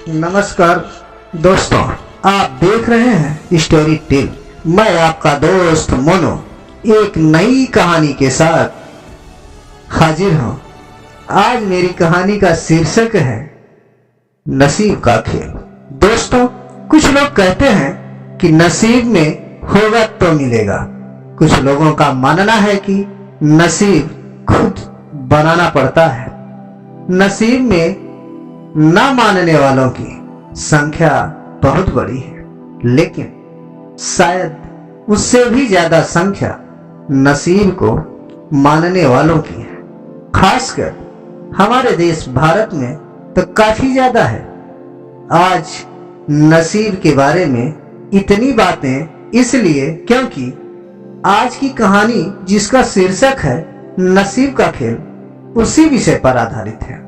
नमस्कार दोस्तों, आप देख रहे हैं स्टोरी टेल। मैं आपका दोस्त मोनो एक नई कहानी के साथ हाजिर हूँ। आज मेरी कहानी का शीर्षक है नसीब का खेल। दोस्तों, कुछ लोग कहते हैं कि नसीब में होगा तो मिलेगा। कुछ लोगों का मानना है कि नसीब खुद बनाना पड़ता है। नसीब में न मानने वालों की संख्या बहुत बड़ी है, लेकिन शायद उससे भी ज्यादा संख्या नसीब को मानने वालों की है। खासकर हमारे देश भारत में तो काफी ज्यादा है। आज नसीब के बारे में इतनी बातें इसलिए क्योंकि आज की कहानी जिसका शीर्षक है नसीब का खेल, उसी विषय पर आधारित है।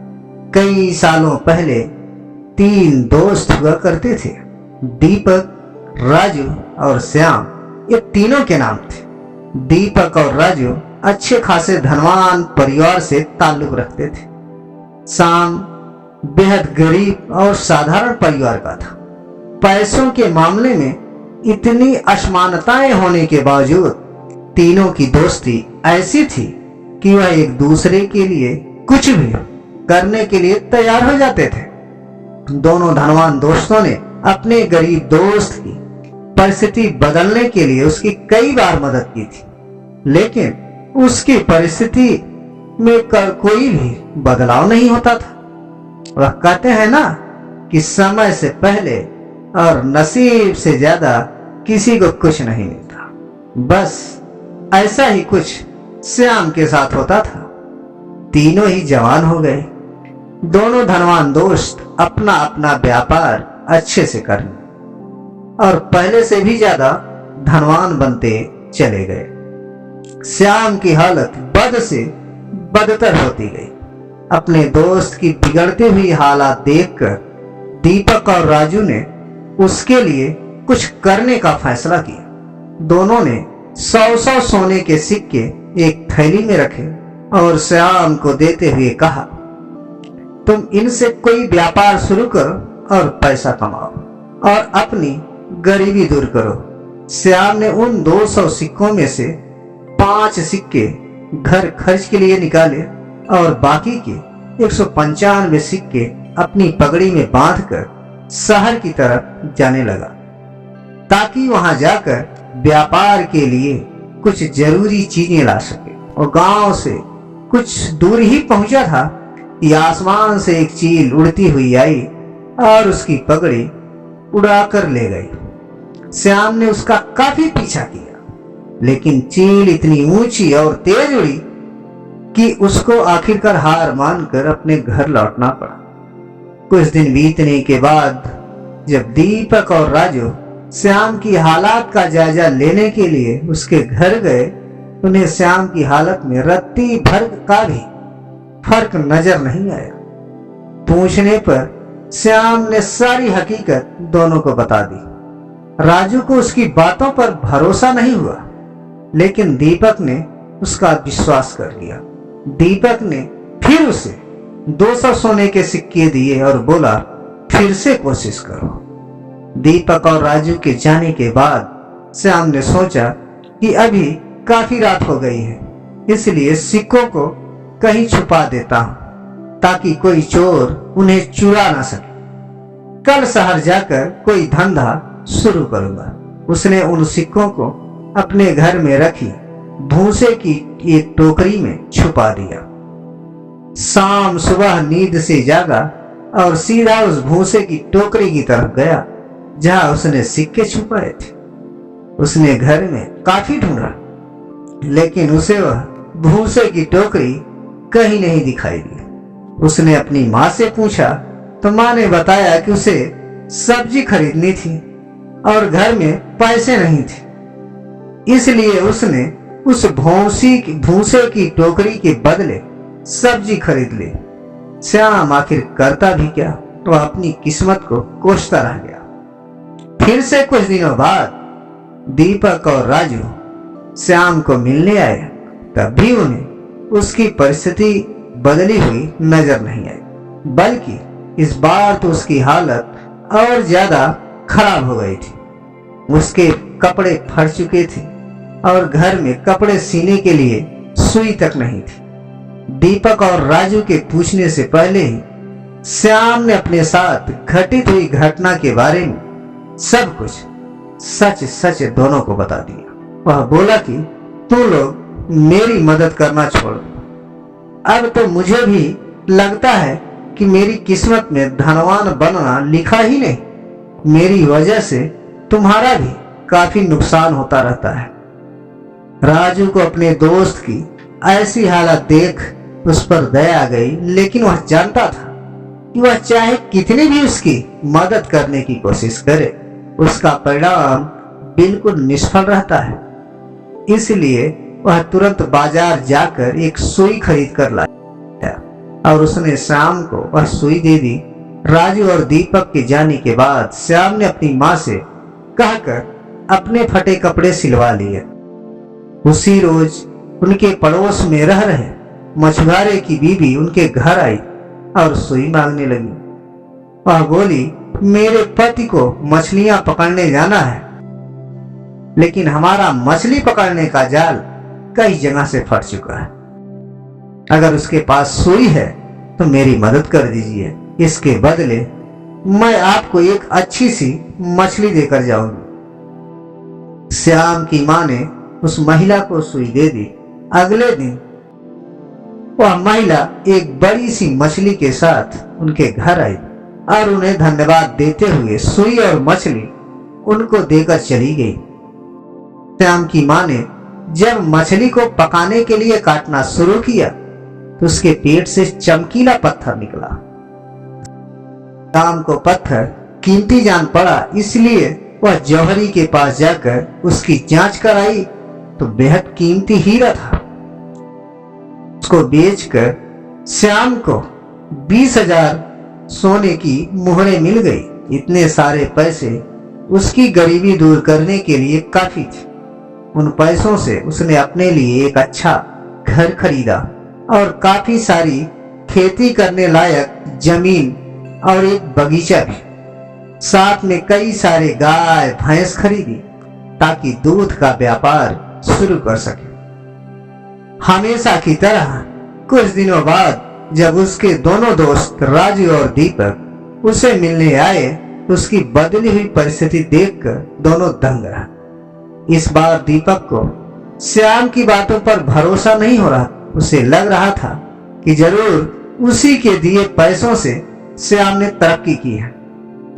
कई सालों पहले 3 दोस्त हुआ करते थे। दीपक, राजू और श्याम, ये तीनों के नाम थे। दीपक और राजू अच्छे खासे धनवान परिवार से ताल्लुक रखते थे। श्याम बेहद गरीब और साधारण परिवार का था। पैसों के मामले में इतनी असमानताएं होने के बावजूद तीनों की दोस्ती ऐसी थी कि वह एक दूसरे के लिए कुछ भी करने के लिए तैयार हो जाते थे। दोनों धनवान दोस्तों ने अपने गरीब दोस्त की परिस्थिति बदलने के लिए उसकी कई बार मदद की थी, लेकिन उसकी परिस्थिति में कोई भी बदलाव नहीं होता था। वह कहते हैं ना कि समय से पहले और नसीब से ज्यादा किसी को कुछ नहीं मिलता। बस ऐसा ही कुछ श्याम के साथ होता था। तीनों ही जवान हो गए। दोनों धनवान दोस्त अपना अपना व्यापार अच्छे से करने और पहले से भी ज्यादा धनवान बनते चले गए। श्याम की हालत बद से बदतर होती गई। अपने दोस्त की बिगड़ती हुई हालत देखकर दीपक और राजू ने उसके लिए कुछ करने का फैसला किया। दोनों ने 100 सोने के सिक्के एक थैली में रखे और श्याम को देते हुए कहा, तुम इनसे कोई व्यापार शुरू करो और पैसा कमाओ और अपनी गरीबी दूर करो। श्याम ने उन 200 सिक्कों में से 5 सिक्के घर खर्च के लिए निकाले और बाकी के 195 सिक्के अपनी पगड़ी में बांधकर शहर की तरफ जाने लगा, ताकि वहां जाकर व्यापार के लिए कुछ जरूरी चीजें ला सके। और गांव से कुछ दूर ही पहुंचा था कि आसमान से एक चील उड़ती हुई आई और उसकी पगड़ी उड़ाकर ले गई। श्याम ने उसका काफी पीछा किया, लेकिन चील इतनी ऊंची और तेज उड़ी कि उसको आखिरकार हार मानकर अपने घर लौटना पड़ा। कुछ दिन बीतने के बाद जब दीपक और राजू श्याम की हालात का जायजा लेने के लिए उसके घर गए, उन्हें श्याम की हालत में रत्ती भर का भी फर्क नजर नहीं आया। पूछने पर श्याम ने सारी हकीकत दोनों को बता दी। राजू को उसकी बातों पर भरोसा नहीं हुआ, लेकिन दीपक ने उसका विश्वास कर लिया। दीपक ने फिर उसे 200 सोने के सिक्के दिए और बोला, फिर से कोशिश करो। दीपक और राजू के जाने के बाद श्याम ने सोचा कि अभी काफी रात हो गई है, इसलिए सिक्कों को कहीं छुपा देता हूं ताकि कोई चोर उन्हें चुरा ना सके। कल शहर जाकर कोई धंधा शुरू करूंगा। उसने उन सिक्कों को अपने घर में रखी भूसे की एक टोकरी में छुपा दिया। शाम सुबह नींद से जागा और सीधा उस भूसे की टोकरी की तरफ गया जहां उसने सिक्के छुपाए थे। उसने घर में काफी ढूंढा, लेकिन उसे वह भूसे की टोकरी कहीं नहीं दिखाई दी। उसने अपनी माँ से पूछा तो माँ ने बताया कि उसे सब्जी खरीदनी थी और घर में पैसे नहीं थे, इसलिए उसने उस भूसे की टोकरी के बदले सब्जी खरीद ली। श्याम आखिर करता भी क्या, तो अपनी किस्मत को कोसता रह गया। फिर से कुछ दिनों बाद दीपक और राजू श्याम को मिलने आए, तब भी उन्हें उसकी परिस्थिति बदली हुई नजर नहीं आई, बल्कि इस बार तो उसकी हालत और ज्यादा खराब हो गई थी। उसके कपड़े फट चुके थे और घर में कपड़े सीने के लिए सुई तक नहीं थी। दीपक और राजू के पूछने से पहले ही श्याम ने अपने साथ घटित हुई घटना के बारे में सब कुछ सच सच दोनों को बता दिया। वह बोला कि तुम लोग मेरी मदद करना छोड़ दो। अब तो मुझे भी लगता है कि मेरी किस्मत में धनवान बनना लिखा ही नहीं। मेरी वजह से तुम्हारा भी काफी नुकसान होता रहता है। राजू को अपने दोस्त की ऐसी हालत देख उस पर दया आ गई, लेकिन वह जानता था कि वह चाहे कितनी भी उसकी मदद करने की कोशिश करे, उसका परिणाम बिल्कुल निष्फल रहता है। इसलिए वह तुरंत बाजार जाकर एक सुई खरीद कर लाया और उसने श्याम को वह सुई दे दी। राजू और दीपक के जाने के बाद श्याम ने अपनी माँ से कहकर अपने फटे कपड़े सिलवा लिए। उसी रोज उनके पड़ोस में रह रहे मछुआरे की बीवी उनके घर आई और सुई मांगने लगी। वह बोली, मेरे पति को मछलियां पकड़ने जाना है, लेकिन हमारा मछली पकड़ने का जाल कई जगह से फट चुका है। अगर उसके पास सुई है तो मेरी मदद कर दीजिए। इसके बदले मैं आपको एक अच्छी सी मछली देकर जाऊंगी। श्याम की माँ ने उस महिला को सुई दे दी। अगले दिन वह महिला एक बड़ी सी मछली के साथ उनके घर आई और उन्हें धन्यवाद देते हुए सुई और मछली उनको देकर चली गई। श्याम की माँ ने जब मछली को पकाने के लिए काटना शुरू किया तो उसके पेट से चमकीला पत्थर निकला। श्याम को पत्थर कीमती जान पड़ा, इसलिए वह जौहरी के पास जाकर उसकी जांच कराई तो बेहद कीमती हीरा था। उसको बेचकर श्याम को 20,000 सोने की मुहरें मिल गई। इतने सारे पैसे उसकी गरीबी दूर करने के लिए काफी थे। उन पैसों से उसने अपने लिए एक अच्छा घर खरीदा और काफी सारी खेती करने लायक जमीन और एक बगीचा भी। साथ में कई सारे गाय भैंस खरीदी ताकि दूध का व्यापार शुरू कर सके। हमेशा की तरह कुछ दिनों बाद जब उसके दोनों दोस्त राजू और दीपक उसे मिलने आए, उसकी बदली हुई परिस्थिति देखकर दोनों दंग रहे। इस बार दीपक को श्याम की बातों पर भरोसा नहीं हो रहा। उसे लग रहा था कि जरूर उसी के दिए पैसों से श्याम ने तरक्की की है,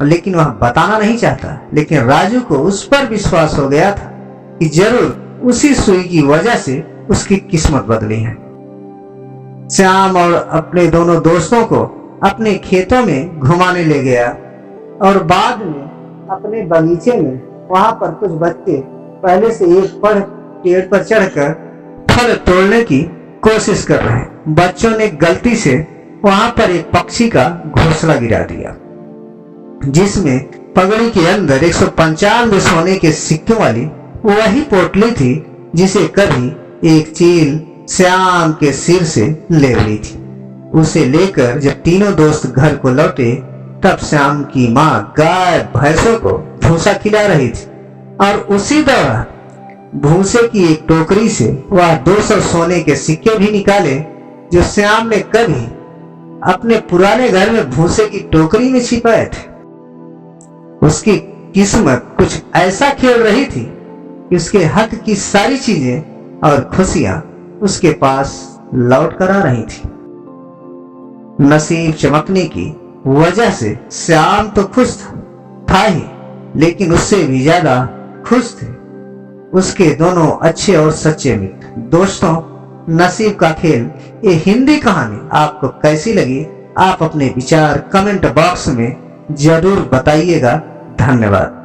लेकिन वह बताना नहीं चाहता। लेकिन राजू को उस पर विश्वास हो गया था कि जरूर उसी सुई की वजह से उसकी किस्मत बदली है। श्याम और अपने दोनों दोस्तों को अपने खेतों में घुमाने ले गया और बाद में अपने बगीचे में वहां पर कुछ बच्चे पहले से एक पेड़ पर चढ़कर फल तोड़ने की कोशिश कर रहे हैं। बच्चों ने गलती से वहां पर एक पक्षी का घोंसला गिरा दिया, जिसमें पगड़ी के अंदर 195 सोने के सिक्कों वाली वही पोटली थी जिसे कभी एक चील श्याम के सिर से ले ली थी। उसे लेकर जब तीनों दोस्त घर को लौटे तब श्याम की माँ गाय भैंसों को भूसा खिला रही थी और उसी दौरान भूसे की एक टोकरी से वह 200 सोने के सिक्के भी निकाले जो श्याम ने कभी अपने पुराने घर में भूसे की टोकरी में छिपाए थे। उसकी किस्मत कुछ ऐसा खेल रही थी कि उसके हक की सारी चीजें और खुशियां उसके पास लौट कर आ रही थी। नसीब चमकने की वजह से श्याम तो खुश था ही, लेकिन उससे भी ज्यादा खुश थे उसके दोनों अच्छे और सच्चे मित्र। दोस्तों, नसीब का खेल ये हिंदी कहानी आपको कैसी लगी? आप अपने विचार कमेंट बॉक्स में जरूर बताइएगा। धन्यवाद।